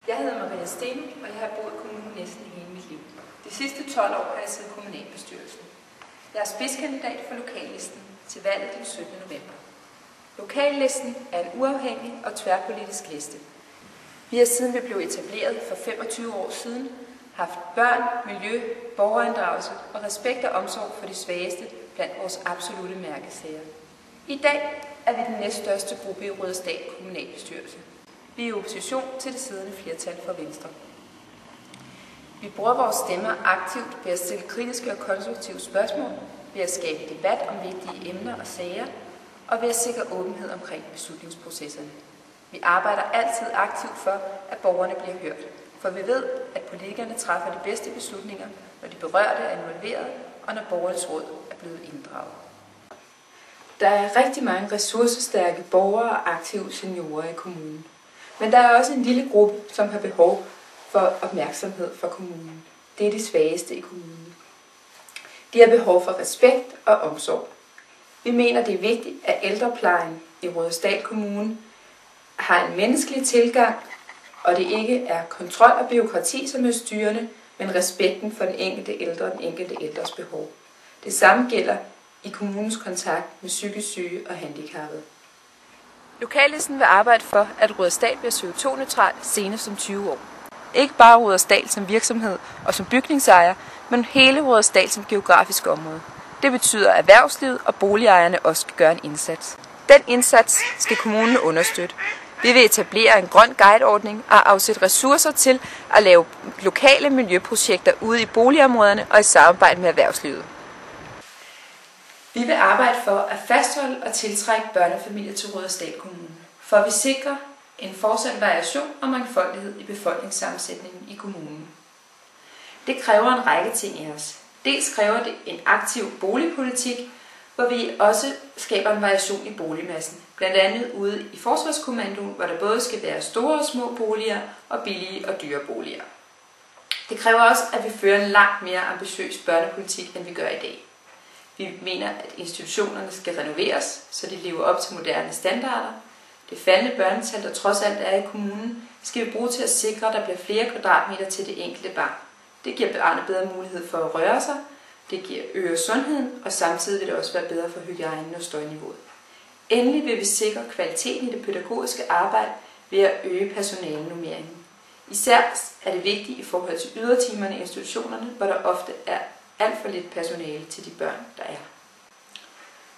Jeg hedder Maria Steno, og jeg har boet i kommunen næsten hele mit liv. De sidste 12 år har jeg siddet i kommunalbestyrelsen. Jeg er spidskandidat for lokallisten til valget den 17. november. Lokallisten er en uafhængig og tværpolitisk liste. Vi har siden vi blev etableret for 25 år siden haft børn, miljø, borgerinddragelse og respekt og omsorg for de svageste blandt vores absolutte mærkesager. I dag er vi den næststørste gruppe i Rudersdal kommunalbestyrelse. Vi er i opposition til det siddende flertal for Venstre. Vi bruger vores stemmer aktivt ved at stille kritiske og konstruktive spørgsmål, ved at skabe debat om vigtige emner og sager, og ved at sikre åbenhed omkring beslutningsprocesserne. Vi arbejder altid aktivt for, at borgerne bliver hørt, for vi ved, at politikerne træffer de bedste beslutninger, når de berørte er involveret, og når borgernes råd er blevet inddraget. Der er rigtig mange ressourcestærke borgere og aktive seniorer i kommunen. Men der er også en lille gruppe, som har behov for opmærksomhed fra kommunen. Det er de svageste i kommunen. De har behov for respekt og omsorg. Vi mener, det er vigtigt, at ældreplejen i Rudersdal Kommune har en menneskelig tilgang, og det ikke er kontrol og bureaukrati, som er styrende, men respekten for den enkelte ældre og den enkelte ældres behov. Det samme gælder i kommunens kontakt med psykisk syge og handicappede. Lokallisten vil arbejde for, at Rudersdal bliver CO2-neutral senest om 20 år. Ikke bare Rudersdal som virksomhed og som bygningsejer, men hele Rudersdal som geografisk område. Det betyder, at erhvervslivet og boligejerne også skal gøre en indsats. Den indsats skal kommunen understøtte. Vi vil etablere en grøn guideordning og afsætte ressourcer til at lave lokale miljøprojekter ude i boligområderne og i samarbejde med erhvervslivet. Vi vil arbejde for at fastholde og tiltrække børnefamilier til Rudersdal Kommune, for at vi sikrer en fortsat variation og mangfoldighed i befolkningssammensætningen i kommunen. Det kræver en række ting af os. Dels kræver det en aktiv boligpolitik, hvor vi også skaber en variation i boligmassen, blandt andet ude i Forsvarskommandoen, hvor der både skal være store og små boliger og billige og dyre boliger. Det kræver også, at vi fører en langt mere ambitiøs børnepolitik, end vi gør i dag. Vi mener, at institutionerne skal renoveres, så de lever op til moderne standarder. Det faldende børnetal, der trods alt er i kommunen, skal vi bruge til at sikre, at der bliver flere kvadratmeter til det enkelte barn. Det giver barnet bedre mulighed for at røre sig, det giver øget sundheden, og samtidig vil det også være bedre for hygiejnen og støjniveauet. Endelig vil vi sikre kvaliteten i det pædagogiske arbejde ved at øge personalenormeringen. Især er det vigtigt i forhold til ydertimerne i institutionerne, hvor der ofte er alt for lidt personale til de børn, der er.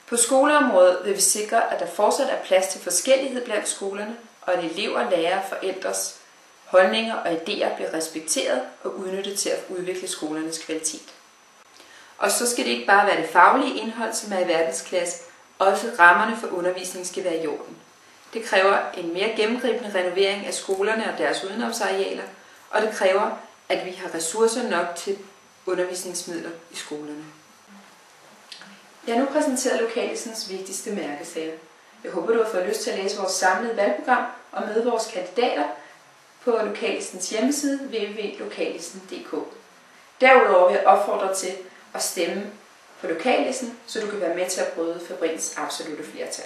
På skoleområdet vil vi sikre, at der fortsat er plads til forskellighed blandt skolerne, og at elever, lærere og forældres holdninger og idéer bliver respekteret og udnyttet til at udvikle skolernes kvalitet. Og så skal det ikke bare være det faglige indhold, som er i verdensklasse, også rammerne for undervisning skal være i orden. Det kræver en mere gennemgribende renovering af skolerne og deres udenomsarealer, og det kræver, at vi har ressourcer nok til undervisningsmidler i skolerne. Jeg har nu præsenteret lokallistens vigtigste mærkesager. Jeg håber, du har fået lyst til at læse vores samlede valgprogram og møde vores kandidater på lokallistens hjemmeside www.lokallisten.dk. Derudover vil jeg opfordre til at stemme på lokallisten, så du kan være med til at bryde fabrikkens absolutte flertal.